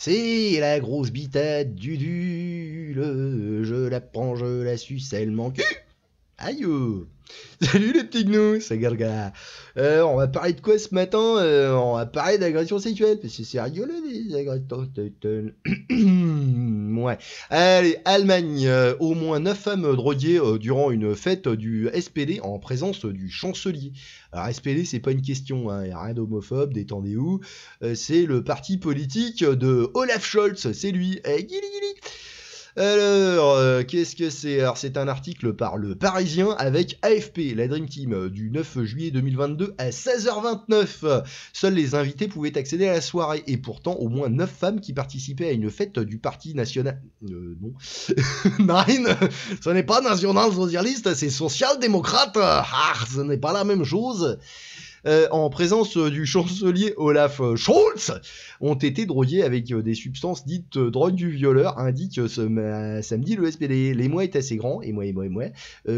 C'est la grosse bitade du dul, je la prends, je la suce, elle m'en cul. Aïe. Salut les petits gnous, c'est Gargara. On va parler de quoi ce matin? On va parler d'agression sexuelle, parce que c'est rigolo les agressions sexuelles. Ouais. Allez, Allemagne, au moins 9 femmes droguées durant une fête du SPD en présence du chancelier. Alors SPD, c'est pas une question, hein, y a rien d'homophobe, détendez-vous. C'est le parti politique de Olaf Scholz, c'est lui. Guili guili. Alors, qu'est-ce que c'est? Alors, c'est un article par Le Parisien avec AFP, la Dream Team, du 9 juillet 2022 à 16h29. Seuls les invités pouvaient accéder à la soirée, et pourtant, au moins 9 femmes qui participaient à une fête du Parti National... non. Nine, ce n'est pas national-socialiste, c'est social-démocrate. Ah, ce n'est pas la même chose. En présence du chancelier Olaf Scholz, ont été drogués avec des substances dites drogue du violeur, indique samedi le SPD. L'émoi est assez grand,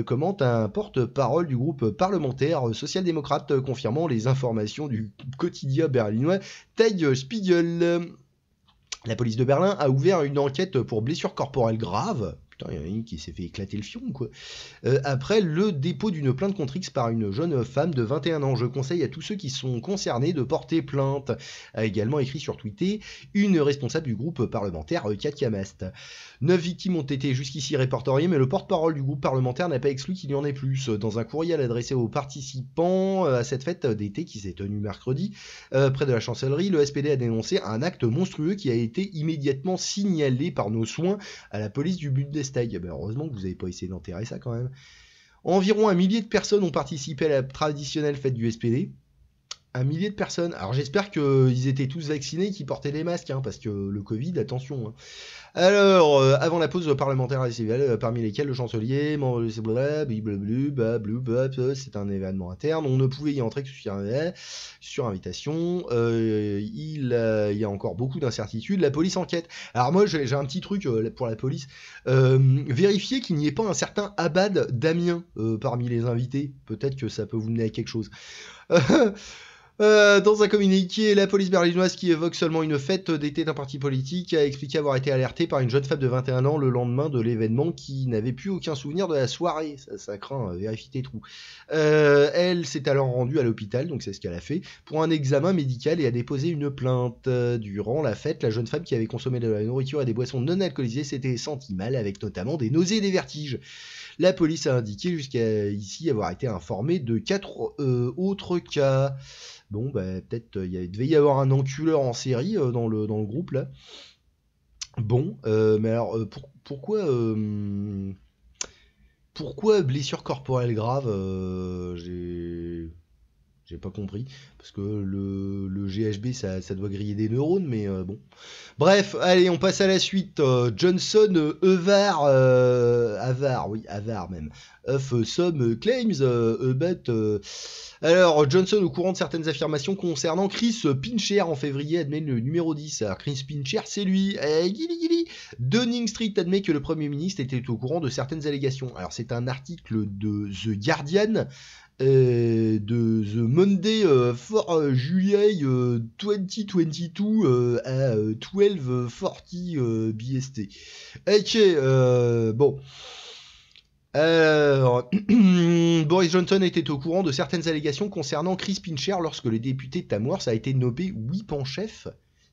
commente un porte-parole du groupe parlementaire social-démocrate confirmant les informations du quotidien berlinois Tag Spiegel. La police de Berlin a ouvert une enquête pour blessure corporelle grave. Putain, il y en a une qui s'est fait éclater le fion, quoi. Après le dépôt d'une plainte contre X par une jeune femme de 21 ans. Je conseille à tous ceux qui sont concernés de porter plainte. A également écrit sur Twitter une responsable du groupe parlementaire, Katia Mast. 9 victimes ont été jusqu'ici répertoriées, mais le porte-parole du groupe parlementaire n'a pas exclu qu'il y en ait plus. Dans un courriel adressé aux participants à cette fête d'été qui s'est tenue mercredi, près de la chancellerie, le SPD a dénoncé un acte monstrueux qui a été immédiatement signalé par nos soins à la police du Bundestag. Ben heureusement que vous n'avez pas essayé d'enterrer ça quand même. Environ 1 millier de personnes ont participé à la traditionnelle fête du SPD. 1 millier de personnes. Alors j'espère qu'ils étaient tous vaccinés et qu'ils portaient des masques, hein, parce que le Covid, attention. Hein. Alors, avant la pause parlementaire et civile, parmi lesquels le chancelier, c'est un événement interne, on ne pouvait y entrer que sur invitation, il y a encore beaucoup d'incertitudes, la police enquête. Alors moi j'ai un petit truc pour la police, vérifiez qu'il n'y ait pas un certain Abad Damien parmi les invités, peut-être que ça peut vous mener à quelque chose. Dans un communiqué, la police berlinoise, qui évoque seulement une fête d'été d'un parti politique, a expliqué avoir été alertée par une jeune femme de 21 ans le lendemain de l'événement qui n'avait plus aucun souvenir de la soirée. Ça craint, vérifie tes trous. Elle s'est alors rendue à l'hôpital, donc c'est ce qu'elle a fait, pour un examen médical et a déposé une plainte. Durant la fête, la jeune femme qui avait consommé de la nourriture et des boissons non alcoolisées s'était sentie mal, avec notamment des nausées et des vertiges. La police a indiqué jusqu'à ici avoir été informée de 4 autres cas. Bon, bah, peut-être il devait y avoir un enculeur en série dans le groupe, là. Bon, mais alors, pourquoi blessure corporelle grave j'ai pas compris. Parce que le GHB, ça doit griller des neurones, mais bon. Bref, allez, on passe à la suite. Johnson, Avar même. Of some claims about... Alors, Johnson, au courant de certaines affirmations concernant Chris Pincher en février, admet le numéro 10. Alors, Chris Pincher, c'est lui. Downing Street admet que le Premier ministre était au courant de certaines allégations. Alors, c'est un article de The Guardian, de The Monday for July 2022 à 12:40 BST. Ok, bon. Alors, Boris Johnson était au courant de certaines allégations concernant Chris Pincher lorsque le député Tamworth a été nommé whip en chef.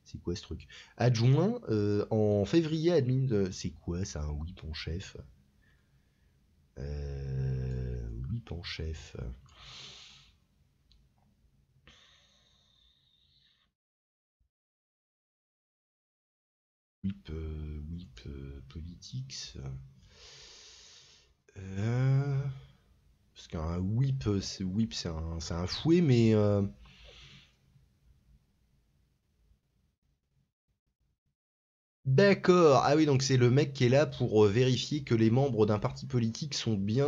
C'est quoi ce truc? Adjoint en février, admin. C'est quoi ça, un whip en chef? Whip en chef. Whip politics. Parce qu'un whip, c'est un fouet, mais d'accord. Ah oui, donc c'est le mec qui est là pour vérifier que les membres d'un parti politique sont bien,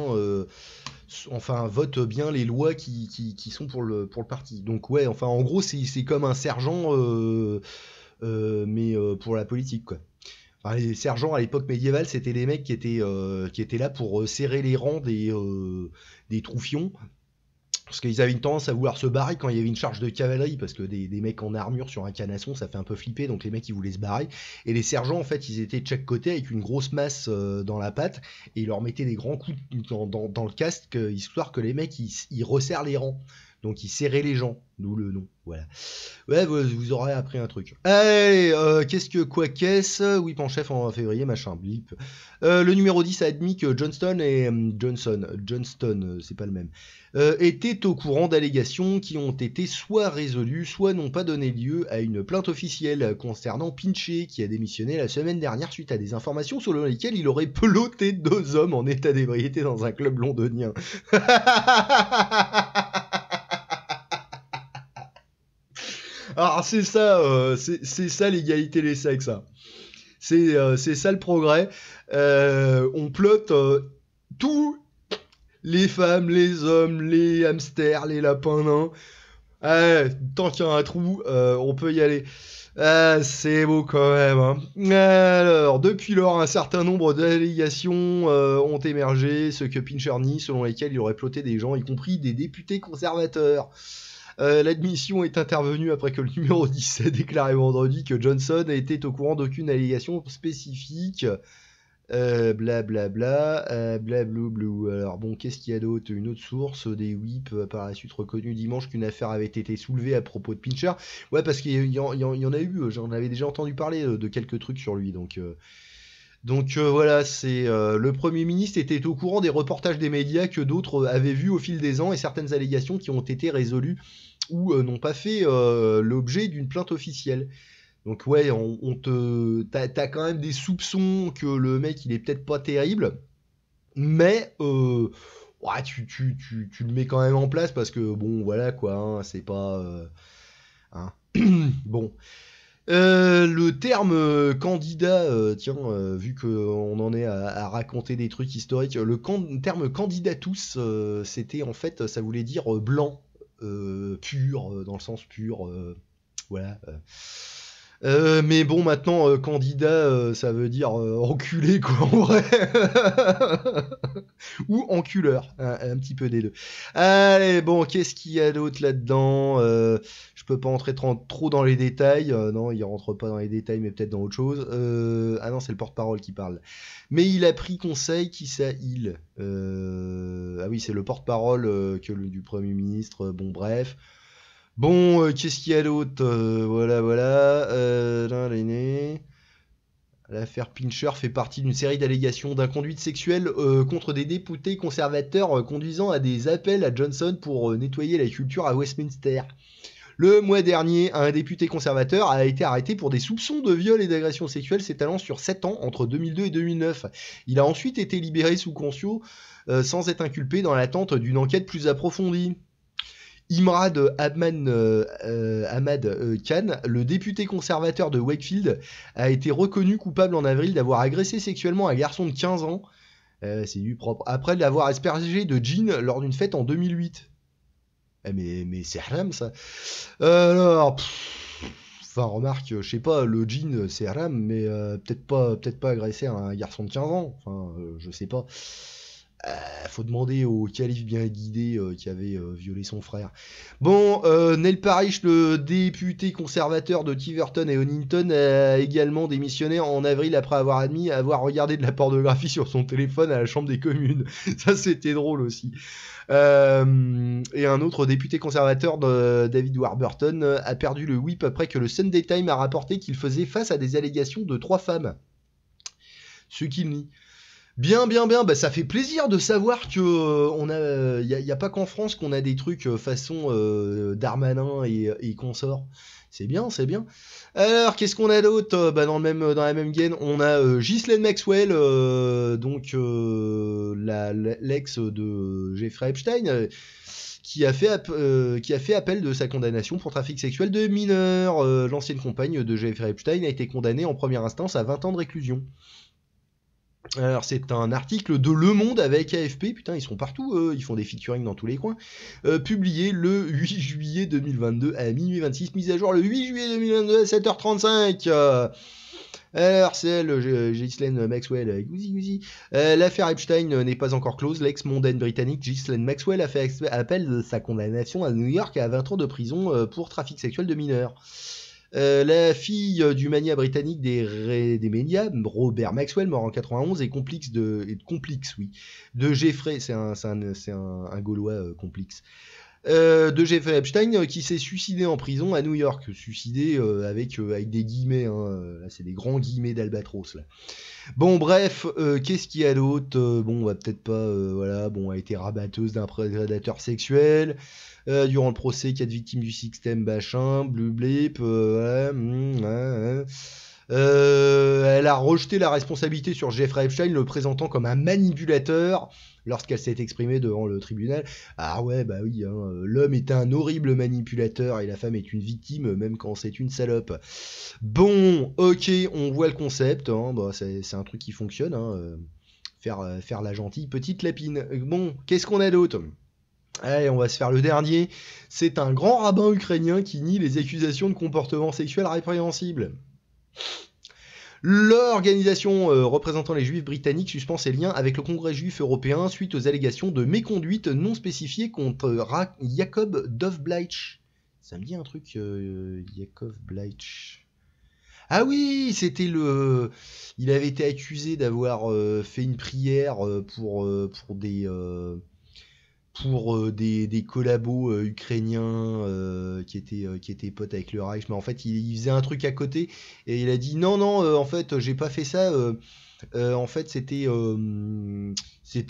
enfin votent bien les lois qui sont pour le parti. Donc ouais, enfin en gros c'est comme un sergent, mais pour la politique, quoi. Enfin, les sergents à l'époque médiévale, c'était les mecs qui étaient là pour serrer les rangs des troufions Parce qu'ils avaient une tendance à vouloir se barrer quand il y avait une charge de cavalerie, parce que des mecs en armure sur un canasson, ça fait un peu flipper, donc les mecs ils voulaient se barrer. Et les sergents, en fait, ils étaient de chaque côté avec une grosse masse dans la patte, et ils leur mettaient des grands coups dans le casque, histoire que les mecs ils resserrent les rangs. Donc ils serraient les gens, d'où le nom. Voilà. Ouais, vous aurez appris un truc. Allez, qu'est-ce Whip en chef en février, machin, blip. Le numéro 10 a admis que Johnston, c'est pas le même, étaient au courant d'allégations qui ont été soit résolues, soit n'ont pas donné lieu à une plainte officielle concernant Pincher, qui a démissionné la semaine dernière suite à des informations selon lesquelles il aurait peloté 2 hommes en état d'ébriété dans un club londonien. Alors c'est ça, c'est ça l'égalité des sexes. Hein. C'est ça le progrès. On plotte tous les femmes, les hommes, les hamsters, les lapins nains. Tant qu'il y a un trou, on peut y aller. C'est beau quand même. Hein. Alors, depuis lors, un certain nombre d'allégations ont émergé, ce que Pincher nie, selon lesquelles il aurait ploté des gens, y compris des députés conservateurs. L'admission est intervenue après que le numéro 10 a déclaré vendredi que Johnson était au courant d'aucune allégation spécifique. Blablabla, blabloublou. Alors bon, qu'est-ce qu'il y a d'autre? Une autre source, des whips, par la suite reconnu dimanche qu'une affaire avait été soulevée à propos de Pincher. Ouais, parce qu'il y en a eu, j'en avais déjà entendu parler de quelques trucs sur lui, donc voilà, c'est le Premier ministre était au courant des reportages des médias que d'autres avaient vus au fil des ans et certaines allégations qui ont été résolues ou n'ont pas fait l'objet d'une plainte officielle. Donc ouais, t'as quand même des soupçons que le mec il est peut-être pas terrible, mais ouais, tu le mets quand même en place parce que bon voilà quoi, hein, c'est pas hein. Bon. Le terme candidat, tiens, vu qu'on en est à raconter des trucs historiques, le terme candidatus, c'était en fait, ça voulait dire blanc, pur, dans le sens pur, voilà. Mais bon, maintenant, candidat, ça veut dire enculé, quoi, en vrai. Ou enculeur, un petit peu des deux. Allez, bon, qu'est-ce qu'il y a d'autre là-dedans Je peux pas entrer trop dans les détails. Non, il rentre pas dans les détails, mais peut-être dans autre chose. Ah non, c'est le porte-parole qui parle. Mais il a pris conseil, qui ça, il Ah oui, c'est le porte-parole du Premier ministre. Bon, bref. Bon, qu'est-ce qu'il y a d'autre voilà. L'affaire Pincher fait partie d'une série d'allégations d'inconduite sexuelle contre des députés conservateurs conduisant à des appels à Johnson pour nettoyer la culture à Westminster. Le mois dernier, un député conservateur a été arrêté pour des soupçons de viol et d'agression sexuelle s'étalant sur 7 ans entre 2002 et 2009. Il a ensuite été libéré sous caution sans être inculpé dans l'attente d'une enquête plus approfondie. Imrad Ahmad Khan, le député conservateur de Wakefield, a été reconnu coupable en avril d'avoir agressé sexuellement un garçon de 15 ans, c'est du propre, après l'avoir aspergé de gin lors d'une fête en 2008. Mais c'est haram ça. Alors, enfin remarque, je sais pas, le gin c'est haram, mais peut-être pas agresser un garçon de 15 ans, enfin je sais pas. Faut demander au calife bien guidé qui avait violé son frère. Bon, Neil Parish, le député conservateur de Tiverton et Huntington, a également démissionné en avril après avoir admis avoir regardé de la pornographie sur son téléphone à la Chambre des communes. Ça, c'était drôle aussi. Et un autre député conservateur, David Warburton, a perdu le whip après que le Sunday Times a rapporté qu'il faisait face à des allégations de 3 femmes. Ce qu'il nie. Bien, bah ça fait plaisir de savoir que y a pas qu'en France qu'on a des trucs façon Darmanin et consorts. C'est bien. Alors, qu'est-ce qu'on a d'autre dans la même gaine, on a Ghislaine Maxwell, donc l'ex de Jeffrey Epstein, qui a fait appel de sa condamnation pour trafic sexuel de mineurs. L'ancienne compagne de Jeffrey Epstein a été condamnée en première instance à 20 ans de réclusion. Alors c'est un article de Le Monde avec AFP, putain ils sont partout, ils font des featuring dans tous les coins, publié le 8 juillet 2022 à minuit 26, mise à jour le 8 juillet 2022 à 7h35. Alors, c'est elle, Ghislaine Maxwell, gousi gousi. L'affaire Epstein n'est pas encore close. L'ex-mondaine britannique Ghislaine Maxwell a fait appel de sa condamnation à New York à 20 ans de prison pour trafic sexuel de mineurs. La fille du mania britannique des médias, Robert Maxwell, mort en 91, est complice de Jeffrey, c'est un Gaulois complice. De Jeffrey Epstein qui s'est suicidé en prison à New York, suicidé avec des guillemets, hein, là c'est des grands guillemets d'Albatros là. Bon bref, qu'est-ce qu'il y a d'autre bon, on va peut-être pas, voilà, bon, a été rabatteuse d'un prédateur sexuel. Durant le procès, 4 victimes du système machin, bleu blip, elle a rejeté la responsabilité sur Jeffrey Epstein, le présentant comme un manipulateur lorsqu'elle s'est exprimée devant le tribunal. Ah ouais, bah oui, hein, l'homme est un horrible manipulateur et la femme est une victime, même quand c'est une salope. Bon, ok, on voit le concept, hein, bah, c'est un truc qui fonctionne, hein, faire la gentille petite lapine. Bon, qu'est-ce qu'on a d'autre ? Allez, on va se faire le dernier. C'est un grand rabbin ukrainien qui nie les accusations de comportement sexuel répréhensible. L'organisation représentant les juifs britanniques suspend ses liens avec le Congrès juif européen suite aux allégations de méconduite non spécifiée contre Jacob Dovbleich. Ça me dit un truc, Jacob Bleich. Ah oui, c'était le... Il avait été accusé d'avoir fait une prière pour des collabos ukrainiens qui étaient potes avec le Reich, mais en fait il faisait un truc à côté et il a dit non en fait j'ai pas fait ça, en fait c'était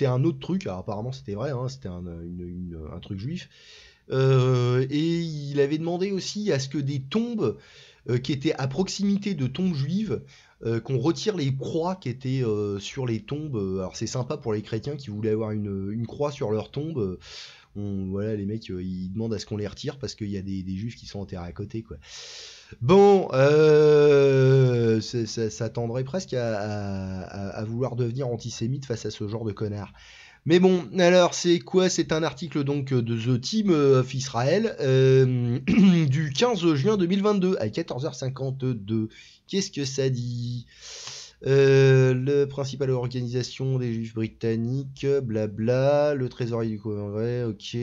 un autre truc. Alors apparemment c'était vrai, hein, c'était un truc juif, et il avait demandé aussi à ce que des tombes qui étaient à proximité de tombes juives, qu'on retire les croix qui étaient sur les tombes. Alors c'est sympa pour les chrétiens qui voulaient avoir une croix sur leur tombe. Voilà, les mecs, ils demandent à ce qu'on les retire parce qu'il y a des juifs qui sont enterrés à côté, quoi. Bon, ça tendrait presque à vouloir devenir antisémite face à ce genre de connard. Mais bon, alors c'est quoi? C'est un article donc de The Team of Israel du 15 juin 2022 à 14h52. Qu'est-ce que ça dit? Le principal organisation des juifs britanniques, blabla, le trésorier du Congrès, ok.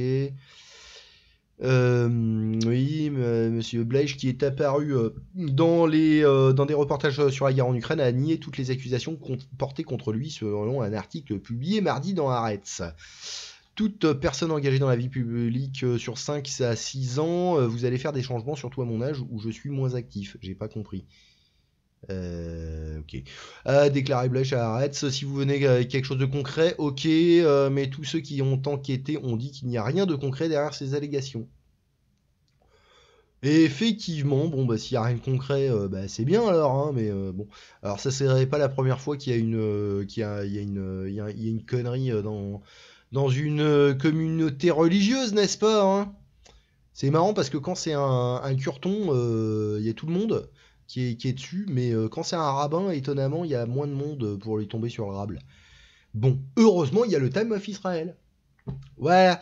Oui, monsieur Bleich, qui est apparu dans des reportages sur la guerre en Ukraine, a nié toutes les accusations portées contre lui selon un article publié mardi dans Haaretz. Toute personne engagée dans la vie publique sur 5 à 6 ans, vous allez faire des changements, surtout à mon âge où je suis moins actif. J'ai pas compris. Ok. Déclaré Bleich à Haaretz, si vous venez avec quelque chose de concret, ok, mais tous ceux qui ont enquêté ont dit qu'il n'y a rien de concret derrière ces allégations. Et effectivement, bon, bah, s'il n'y a rien de concret, bah, c'est bien alors, hein, mais bon. Alors, ça serait pas la première fois qu'il y a une connerie dans une communauté religieuse, n'est-ce pas, hein? C'est marrant parce que quand c'est un curton, il y a tout le monde qui est dessus, mais quand c'est un rabbin, étonnamment, il y a moins de monde pour lui tomber sur le rable. Bon, heureusement, il y a le Time of Israel. Voilà.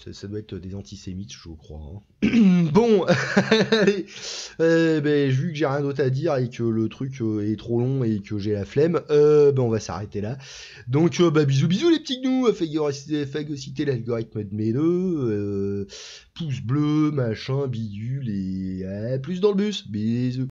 Ça doit être des antisémites, je crois, hein. Bon, allez, vu que j'ai rien d'autre à dire et que le truc est trop long et que j'ai la flemme, on va s'arrêter là. Donc, bisous les petits gnous, phagocyter l'algorithme de mes deux, pouce bleu, machin, bidule, et plus dans le bus, bisous.